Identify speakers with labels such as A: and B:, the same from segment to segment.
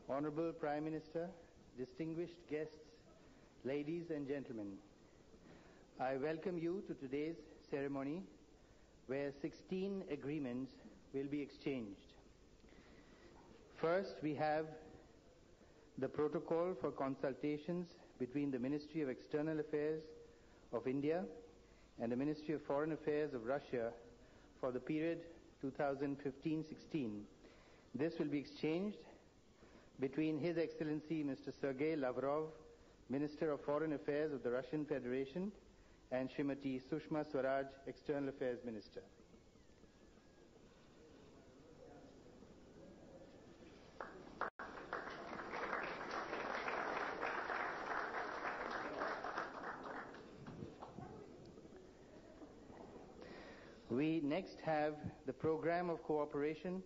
A: Honorable Prime Minister, distinguished guests, ladies and gentlemen, I welcome you to today's ceremony where 16 agreements will be exchanged. First, we have the protocol for consultations between the Ministry of External Affairs of India and the Ministry of Foreign Affairs of Russia for the period 2015-16. This will be exchanged between His Excellency Mr. Sergei Lavrov, Minister of Foreign Affairs of the Russian Federation, and Srimati Sushma Swaraj, External Affairs Minister. We next have the Program of Cooperation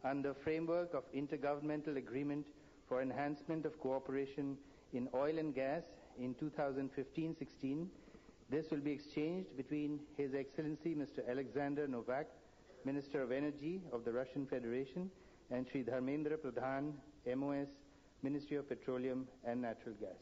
A: under Framework of Intergovernmental Agreement for Enhancement of Cooperation in Oil and Gas in 2015-16. This will be exchanged between His Excellency Mr. Alexander Novak, Minister of Energy of the Russian Federation, and Shri Dharmendra Pradhan, MOS, Ministry of Petroleum and Natural Gas.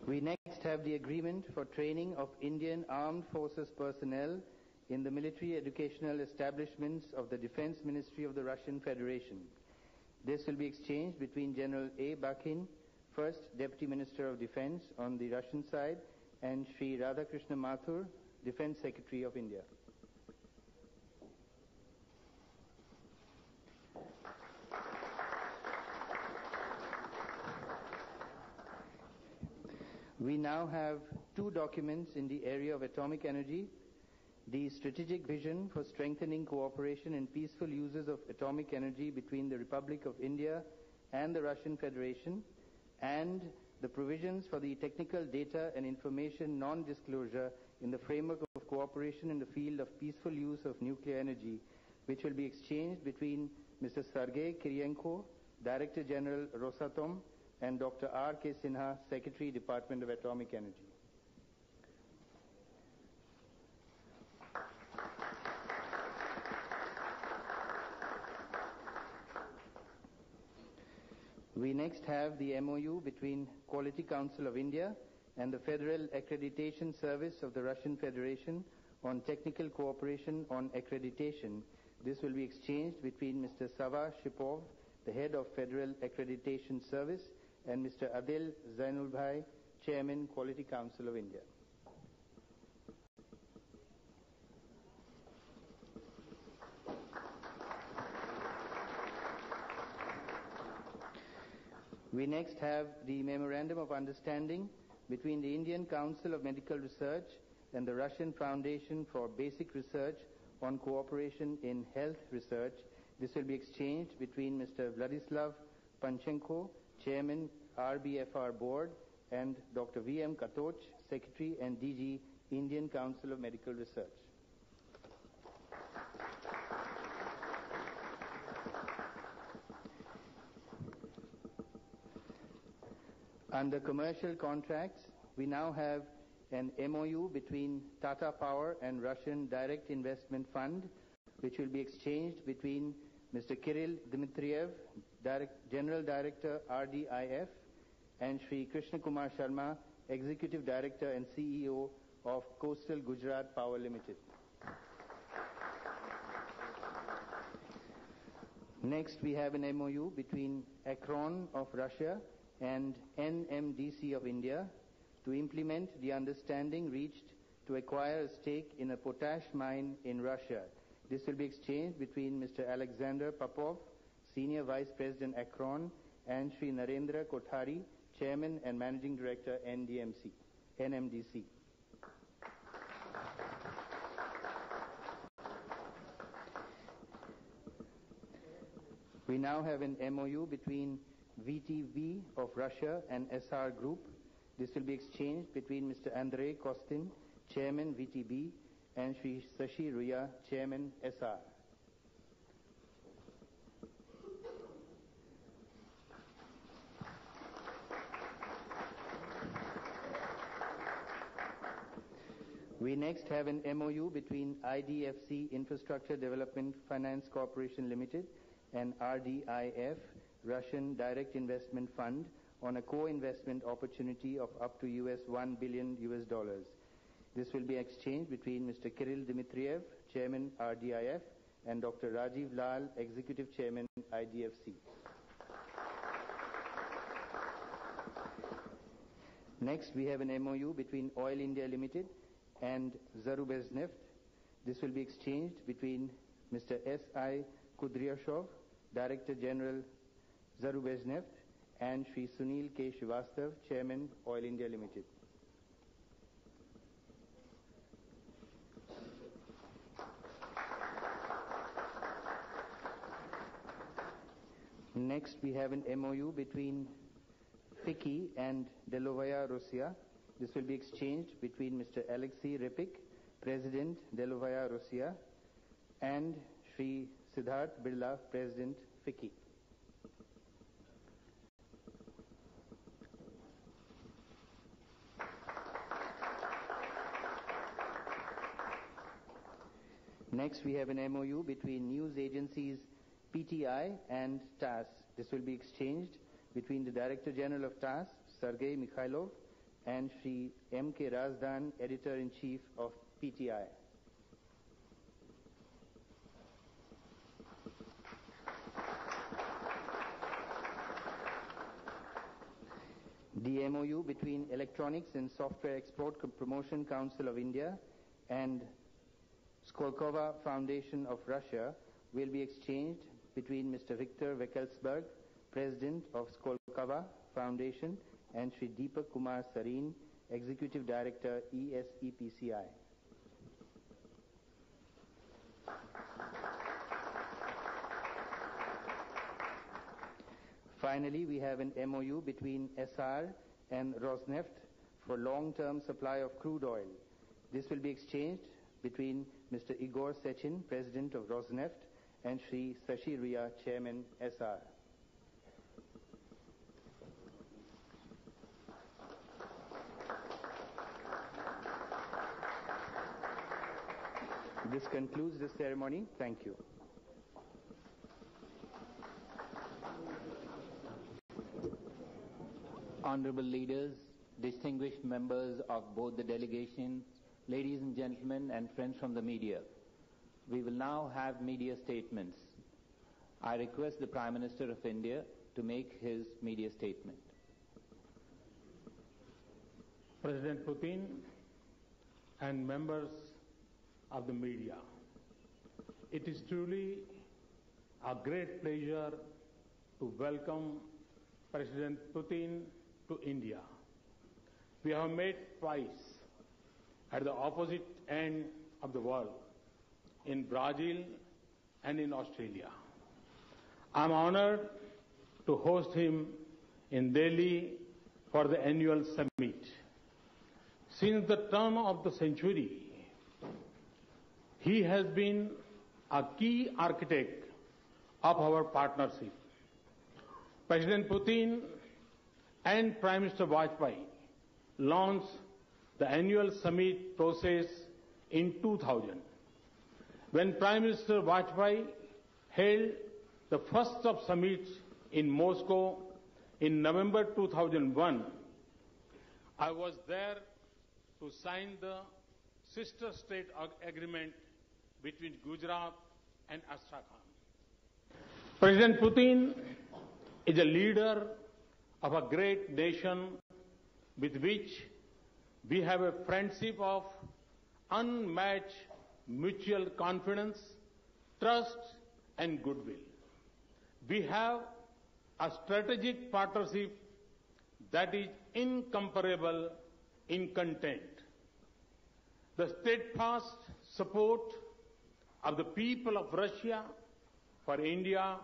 A: We next have the agreement for training of Indian Armed Forces personnel in the military educational establishments of the Defense Ministry of the Russian Federation. This will be exchanged between General A. Bakhin, First Deputy Minister of Defense on the Russian side, and Shri Radhakrishna Mathur, Defense Secretary of India. We now have two documents in the area of atomic energy: the Strategic Vision for Strengthening Cooperation and Peaceful Uses of Atomic Energy between the Republic of India and the Russian Federation, and the Provisions for the Technical Data and Information Non-Disclosure in the Framework of Cooperation in the Field of Peaceful Use of Nuclear Energy, which will be exchanged between Mr. Sergei Kirienko, Director General Rosatom, and Dr. R.K. Sinha, Secretary, Department of Atomic Energy. We next have the MOU between Quality Council of India and the Federal Accreditation Service of the Russian Federation on technical cooperation on accreditation. This will be exchanged between Mr. Sava Shipov, the Head of Federal Accreditation Service, and Mr. Adil Zainulbhai, Chairman, Quality Council of India. We next have the Memorandum of Understanding between the Indian Council of Medical Research and the Russian Foundation for Basic Research on Cooperation in Health Research. This will be exchanged between Mr. Vladislav Panchenko, Chairman, RBFR Board, and Dr. V.M. Katoch, Secretary and DG, Indian Council of Medical Research. Under commercial contracts, we now have an MOU between Tata Power and Russian Direct Investment Fund, which will be exchanged between Mr. Kirill Dmitriev, General Director, RDIF, and Shri Krishna Kumar Sharma, Executive Director and CEO of Coastal Gujarat Power Limited. Next, we have an MOU between Akron of Russia and NMDC of India to implement the understanding reached to acquire a stake in a potash mine in Russia. This will be exchanged between Mr. Alexander Popov, Senior Vice President Akron, and Shri Narendra Kothari, Chairman and Managing Director NMDC. We now have an MOU between VTV of Russia and SR Group. This will be exchanged between Mr. Andrei Kostin, Chairman VTB, and Shri Sashi Ruya, Chairman SR. We next have an MOU between IDFC Infrastructure Development Finance Corporation Limited and RDIF, Russian Direct Investment Fund, on a co-investment opportunity of up to $1 billion. This will be exchanged between Mr. Kirill Dmitriev, Chairman RDIF, and Dr. Rajiv Lal, Executive Chairman IDFC. Next, we have an MOU between Oil India Limited and Zarubezhneft. This will be exchanged between Mr. S.I. Kudryashov, Director General Zarubezhneft, and Shri Sunil K. Srivastav, Chairman Oil India Limited. Next, we have an MOU between FICCI and Delovaya Russia. This will be exchanged between Mr. Alexei Repik, President Delovaya Russia, and Shri Siddharth Birla, President FICCI. Next, we have an MOU between news agencies PTI and TASS. This will be exchanged between the Director General of TASS, Sergei Mikhailov, and Shri M.K. Razdan, Editor-in-Chief of PTI. The MOU between Electronics and Software Export Promotion Council of India and Skolkovo Foundation of Russia will be exchanged between Mr. Victor Veckelsberg, President of Skolkovo Foundation, and Shri Deepak Kumar Sareen, Executive Director, ESEPCI. Finally, we have an MOU between SR and Rosneft for long-term supply of crude oil. This will be exchanged between Mr. Igor Sechin, President of Rosneft, and Shri Sashi Ria, Chairman, SR. This concludes the ceremony. Thank you.
B: Honorable leaders, distinguished members of both the delegation, ladies and gentlemen, and friends from the media, we will now have media statements. I request the Prime Minister of India to make his media statement.
C: President Putin and members of the media, it is truly a great pleasure to welcome President Putin to India. We have met twice at the opposite end of the world, in Brazil and in Australia. I'm honored to host him in Delhi for the annual summit. Since the turn of the century, he has been a key architect of our partnership. President Putin and Prime Minister Vajpayee launched the annual summit process in 2000. When Prime Minister Vajpayee held the first of summits in Moscow in November 2001, I was there to sign the sister state agreement between Gujarat and Astrakhan. President Putin is a leader of a great nation with which we have a friendship of unmatched mutual confidence, trust, and goodwill. We have a strategic partnership that is incomparable in content. The steadfast support of the people of Russia for India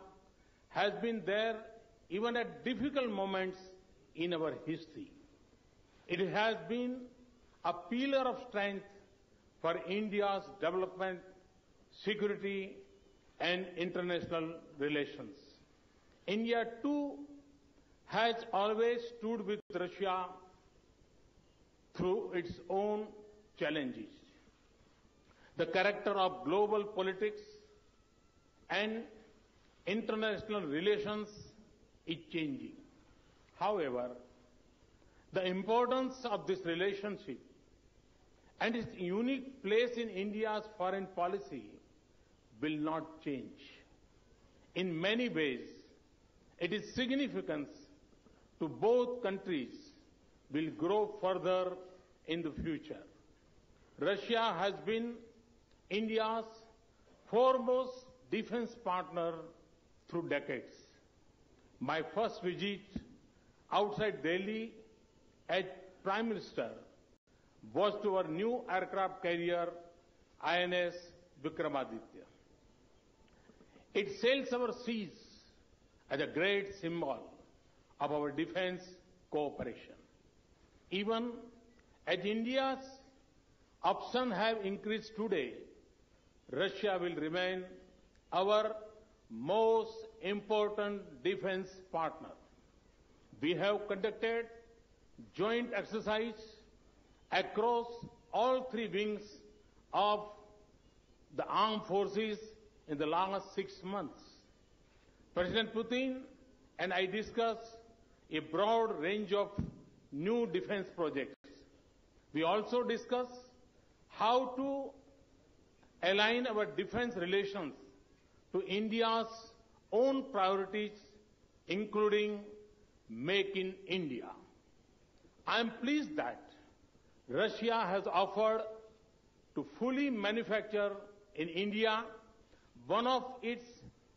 C: has been there even at difficult moments in our history. It has been a pillar of strength for India's development, security, and international relations. India, too, has always stood with Russia through its own challenges. The character of global politics and international relations is changing. However, the importance of this relationship and its unique place in India's foreign policy will not change. In many ways, its significance to both countries will grow further in the future. Russia has been India's foremost defense partner through decades. My first visit outside Delhi as Prime Minister was to our new aircraft carrier INS Vikramaditya. It sails our seas as a great symbol of our defense cooperation. Even as India's options have increased today, Russia will remain our most important defense partner. We have conducted joint exercise across all three wings of the armed forces in the last 6 months. President Putin and I discussed a broad range of new defense projects. We also discussed how to align our defense relations to India's own priorities, including Make in India. I am pleased that Russia has offered to fully manufacture in India one of its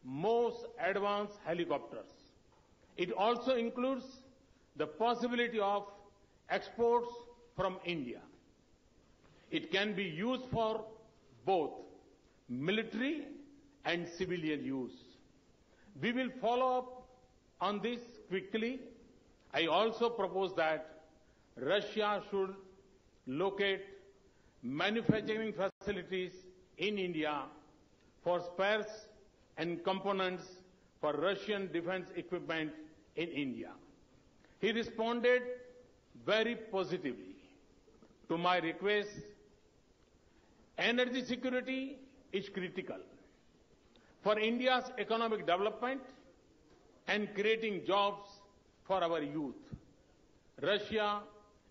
C: most advanced helicopters. It also includes the possibility of exports from India. It can be used for both military and civilian use. We will follow up on this quickly. I also propose that Russia should locate manufacturing facilities in India for spares and components for Russian defense equipment in India. He responded very positively to my request. Energy security is critical for India's economic development and creating jobs for our youth. Russia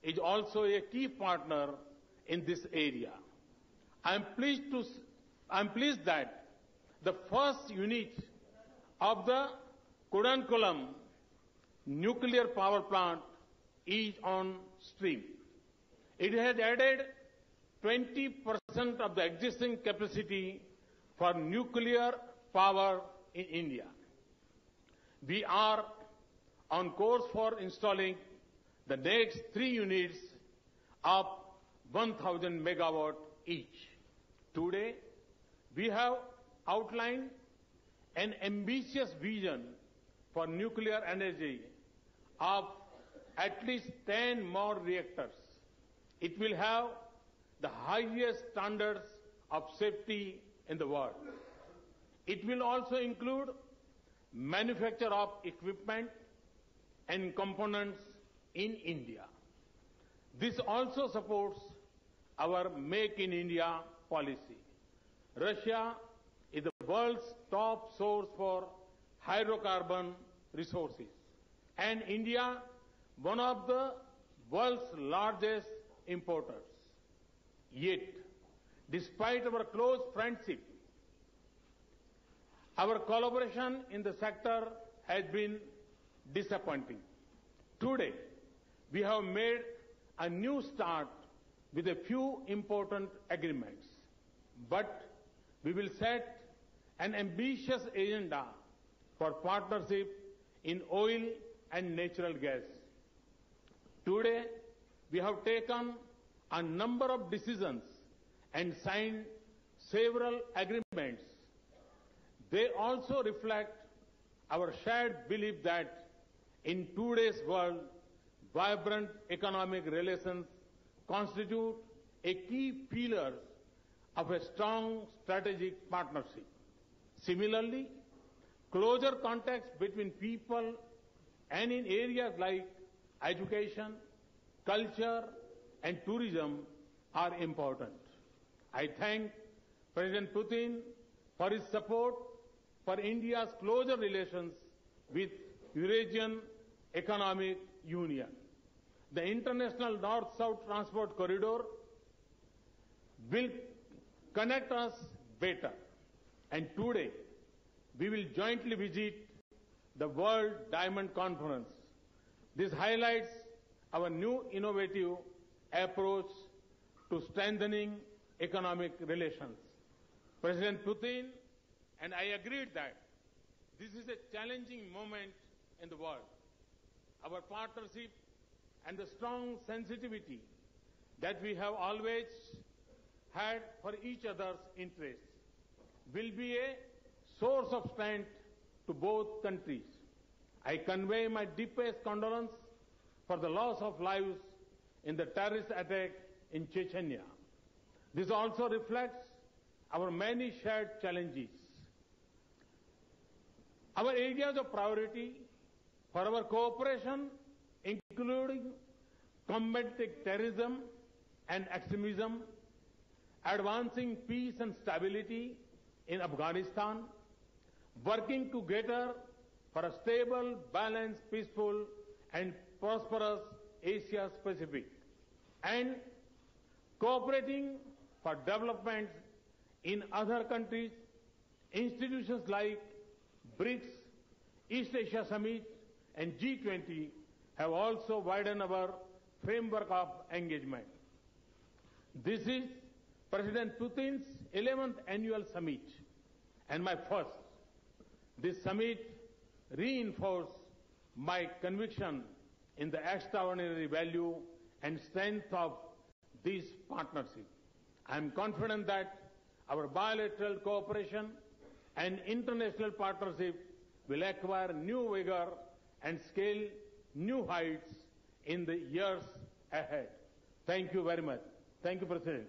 C: is also a key partner in this area. I am pleased that the first unit of the Kudankulam nuclear power plant is on stream. It has added 20% of the existing capacity for nuclear power in India. We are on course for installing the next 3 units of 1,000 megawatt each. Today, we have outlined an ambitious vision for nuclear energy of at least 10 more reactors. It will have the highest standards of safety in the world. It will also include manufacture of equipment and components in India. This also supports our Make in India policy. Russia is the world's top source for hydrocarbon resources, and India one of the world's largest importers. Yet, despite our close friendship, our collaboration in the sector has been disappointing. Today, we have made a new start with a few important agreements, but we will set an ambitious agenda for partnership in oil and natural gas. Today, we have taken a number of decisions and signed several agreements. They also reflect our shared belief that in today's world, vibrant economic relations constitute a key pillar of a strong strategic partnership. Similarly, closer contacts between people and in areas like education, culture, and tourism are important. I thank President Putin for his support for India's closer relations with Eurasian Economic Union. The International North-South Transport Corridor will connect us better. And today, we will jointly visit the World Diamond Conference. This highlights our new innovative approach to strengthening economic relations. President Putin and I agreed that this is a challenging moment in the world. Our partnership and the strong sensitivity that we have always had for each other's interests will be a source of strength to both countries. I convey my deepest condolence for the loss of lives in the terrorist attack in Chechnya. This also reflects our many shared challenges. Our areas of priority for our cooperation, including combating terrorism and extremism, advancing peace and stability in Afghanistan, working together for a stable, balanced, peaceful, and prosperous Asia-Pacific, and cooperating for development in other countries. Institutions like BRICS, East Asia Summit, and G20 have also widened our framework of engagement. This is President Putin's 11th annual summit and my first. This summit reinforced my conviction in the extraordinary value and strength of this partnership. I am confident that our bilateral cooperation and international partnership will acquire new vigor and scale new heights in the years ahead. Thank you very much. Thank you, President.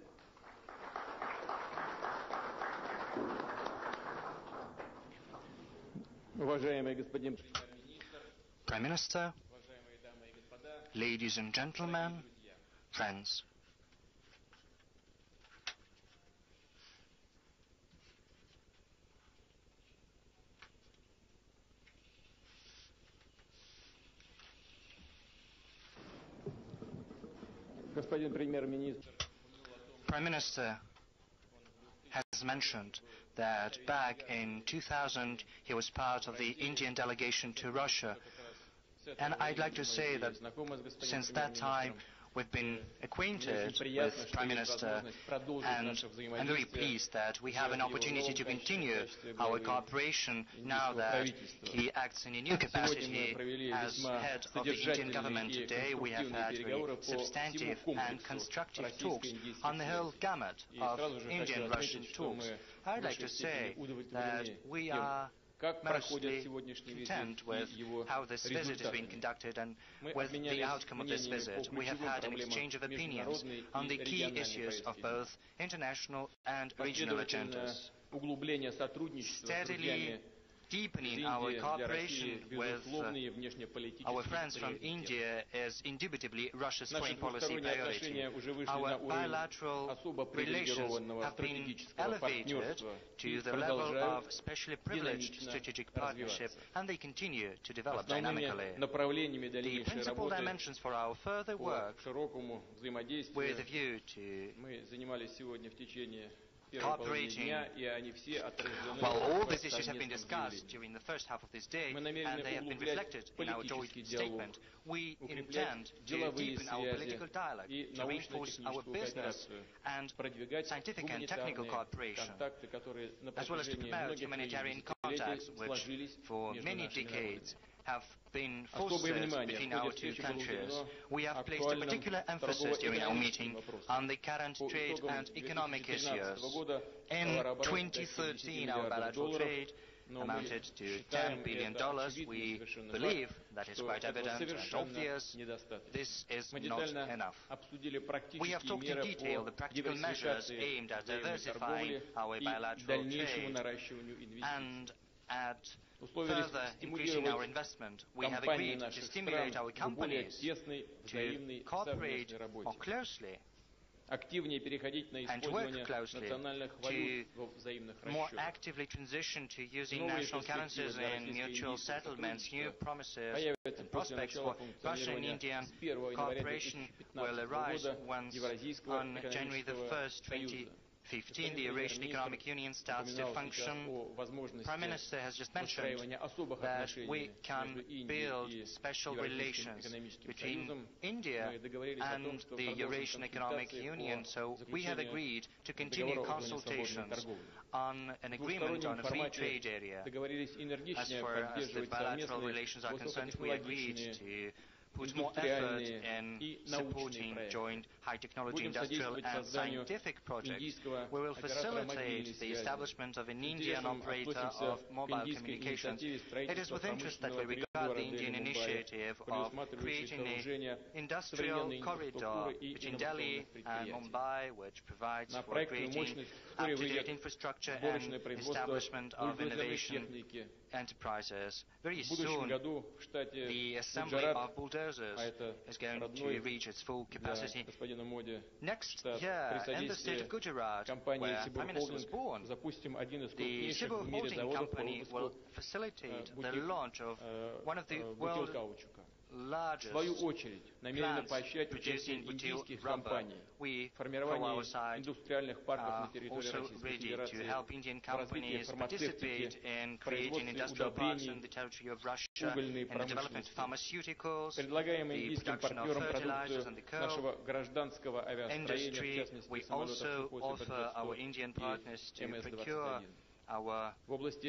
D: Prime Minister, ladies and gentlemen, friends. Prime Minister has mentioned that back in 2000 he was part of the Indian delegation to Russia. And I'd like to say that since that time we've been acquainted with Prime Minister, and I'm very pleased that we have an opportunity to continue our cooperation now that he acts in a new capacity as head of the Indian government. Today we have had very substantive and constructive talks on the whole gamut of Indian-Russian talks. I'd like to say that we are mostly content with how this visit has been conducted and with the outcome of this visit. We have had an exchange of opinions on the key issues of both international and regional agendas. Steadily deepening our cooperation with our friends from India is indubitably Russia's foreign policy priority. Our bilateral relations have been elevated to the level of specially privileged strategic partnership, and they continue to develop dynamically. The principal dimensions for our further work, with a view to cooperating. Well, all these issues have been discussed during the first half of this day, and they have been reflected in our joint statement. We intend to deepen our political dialogue, to reinforce our business and scientific and technical cooperation, as well as to promote humanitarian contacts, which for many decades have been fostered between our two countries. We have placed a particular emphasis during our meeting on the current trade and economic issues. In 2013, our bilateral trade amounted to $10 billion. We believe that is quite evident and obvious. This is not enough. We have talked in detail the practical measures aimed at diversifying our bilateral trade and at further increasing our investment. We have agreed to stimulate our companies to cooperate more closely and work closely to more actively transition to using national currencies in mutual settlements. New promises and prospects for Russian and Indian cooperation will arise once on January the 1st, 2015, the Eurasian Economic Union starts to function. Prime Minister has just mentioned that we can build special relations between India and the Eurasian Economic Union, so we have agreed to continue consultations on an agreement on a free trade area. As far as the bilateral relations are concerned, we agreed to put more effort in supporting joint high-technology industrial and scientific projects. We will facilitate the establishment of an Indian operator of mobile communications. It is with interest that we regard the Indian initiative of creating an industrial corridor between Delhi and Mumbai, which provides for creating up-to-date infrastructure and establishment of innovation enterprises. Very soon, the assembly of bulldozers is going to reach its full capacity. Next year, in the state of Gujarat, where Prime Minister was born, the Civil Holding Company will facilitate the launch of one of the world's largest plants producing butyl rubber. We, from our side, are also ready to help Indian companies participate in creating industrial parks in the territory of Russia, in the development of pharmaceuticals, the production of fertilizers and the coal industry. We also offer our Indian partners to procure our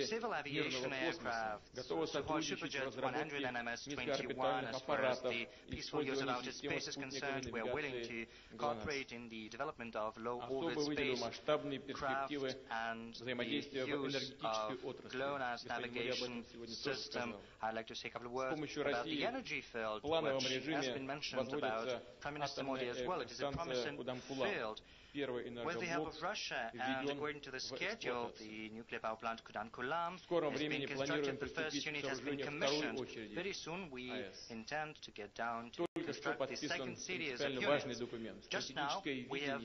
D: civil aviation aircraft, Sukhoi Superjet 100 and MS-21. As far as the peaceful use of outer space is concerned, we are willing to cooperate in the development of low-orbit spacecraft and the use of GLONASS navigation system. I'd like to say a couple of words about the energy field, which has been mentioned about Prime Minister Modi as well. It is a promising field. With the help of Russia and according to the schedule, the nuclear power plant Kudankulam has been constructed. The first unit has been commissioned. Very soon we intend to get down to construct the second series of units. Just now we have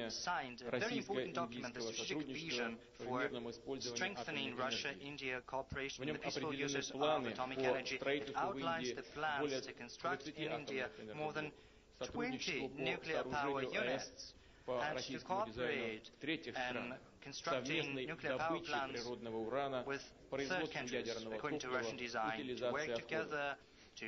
D: signed a very important document, the strategic vision for strengthening Russia-India cooperation in the peaceful uses of atomic energy. It outlines the plans to construct in India more than 20 nuclear power units and to cooperate in constructing nuclear power plants with third countries, according to Russian design, to work together to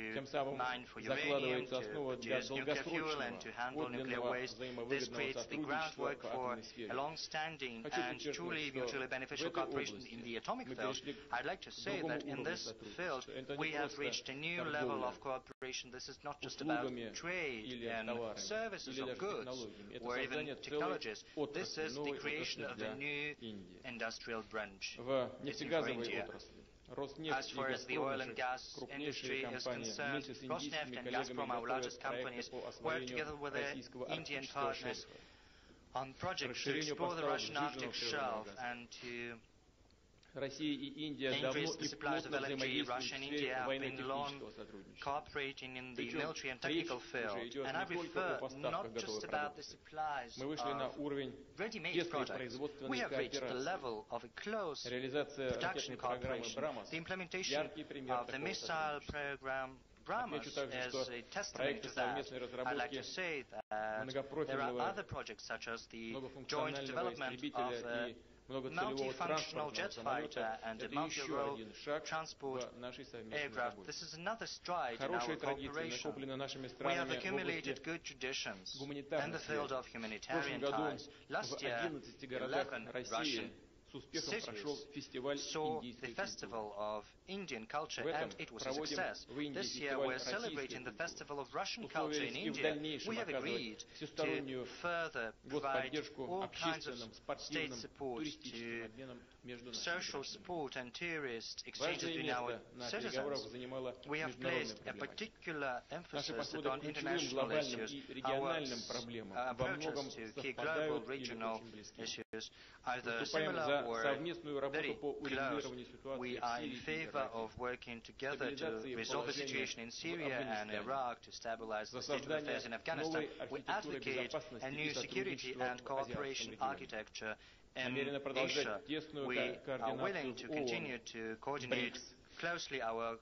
D: mine for uranium, to produce nuclear fuel and to handle nuclear waste. This creates the groundwork for a long-standing and truly mutually beneficial cooperation in the atomic field. I'd like to say that in this field we have reached a new level of cooperation. This is not just about trade and services or goods or even technologies. This is the creation of a new industrial branch. It's in for India. As far as the oil and gas industry is concerned, Rosneft and Gazprom, our largest companies, work together with their Indian partners on projects to explore the Russian Arctic shelf and to increase the supplies of LNG. Russia and India have been long cooperating in the military and technical field, and I refer not just about the supplies of ready-made products. We have reached the level of a close production cooperation. The implementation of the missile program BrahMos is a testament to that. I'd like to say that there are other projects such as the joint development of multifunctional jet fighter and a multi-role transport aircraft. This is another stride in our cooperation. We have accumulated good traditions in the field of humanitarian ties. Last year, 11 Russian cities saw the Festival of Indian Culture, and it was a success. This year we're celebrating the Festival of Russian Culture in India. We have agreed to further provide all kinds of state support to social support and tourist exchanges between our citizens. We have placed a particular emphasis upon international issues. Our approaches to key global regional issues, either similar very close. We are in favor of working together to resolve the situation in Syria and Iraq, to stabilize the state of affairs in Afghanistan. We advocate a new security and cooperation architecture in Asia. We are willing to continue to coordinate closely our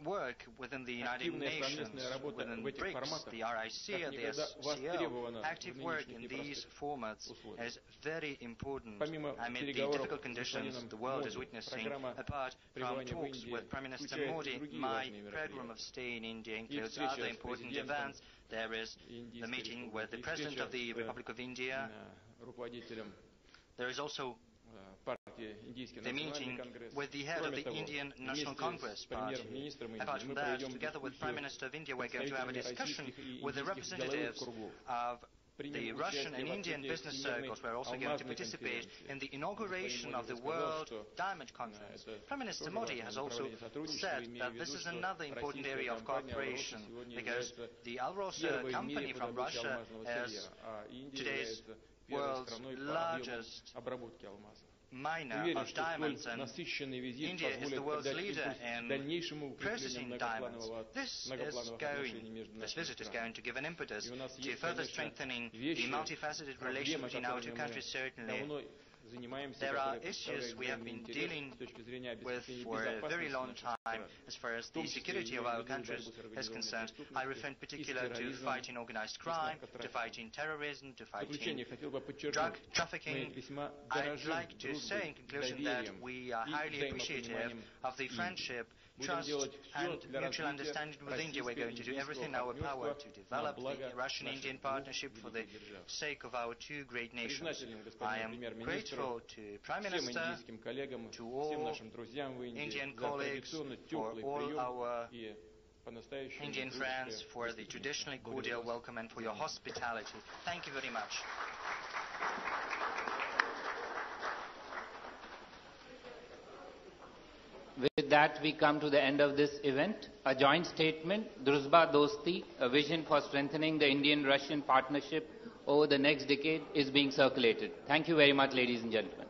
D: work within the United Nations, within BRICS, the RIC, and the SCO. Active work in these formats is very important amid the difficult conditions the world is witnessing. Apart from talks with Prime Minister Modi, my program of stay in India includes other important events. There is the meeting with the President of the Republic of India. There is also the meeting with the head of the Indian National Congress Party. Apart from that, together with Prime Minister of India, we're going to have a discussion with the representatives of the Russian and Indian business circles. We're also going to participate in the inauguration of the World Diamond Conference. Prime Minister Modi has also said that this is another important area of cooperation, because the Alrosa company from Russia is today's world's largest miner of diamonds, and India is the world's leader in processing diamonds. This visit is going to give an impetus to further strengthening the multifaceted relation between our two countries, certainly. There are issues we have been dealing with for a very long time as far as the security of our countries is concerned. I refer in particular to fighting organized crime, to fighting terrorism, to fighting drug trafficking. I'd like to say in conclusion that we are highly appreciative of the friendship, trust and mutual understanding with India. We're going to do everything in our power to develop the Russian-Indian partnership for the sake of our two great nations. I am grateful to Prime Minister, to all Indian colleagues, for all our Indian friends, for the traditionally cordial welcome and for your hospitality. Thank you very much.
B: With that, we come to the end of this event. A joint statement, Druzhba Dosti, a vision for strengthening the Indian-Russian partnership over the next decade, is being circulated. Thank you very much, ladies and gentlemen.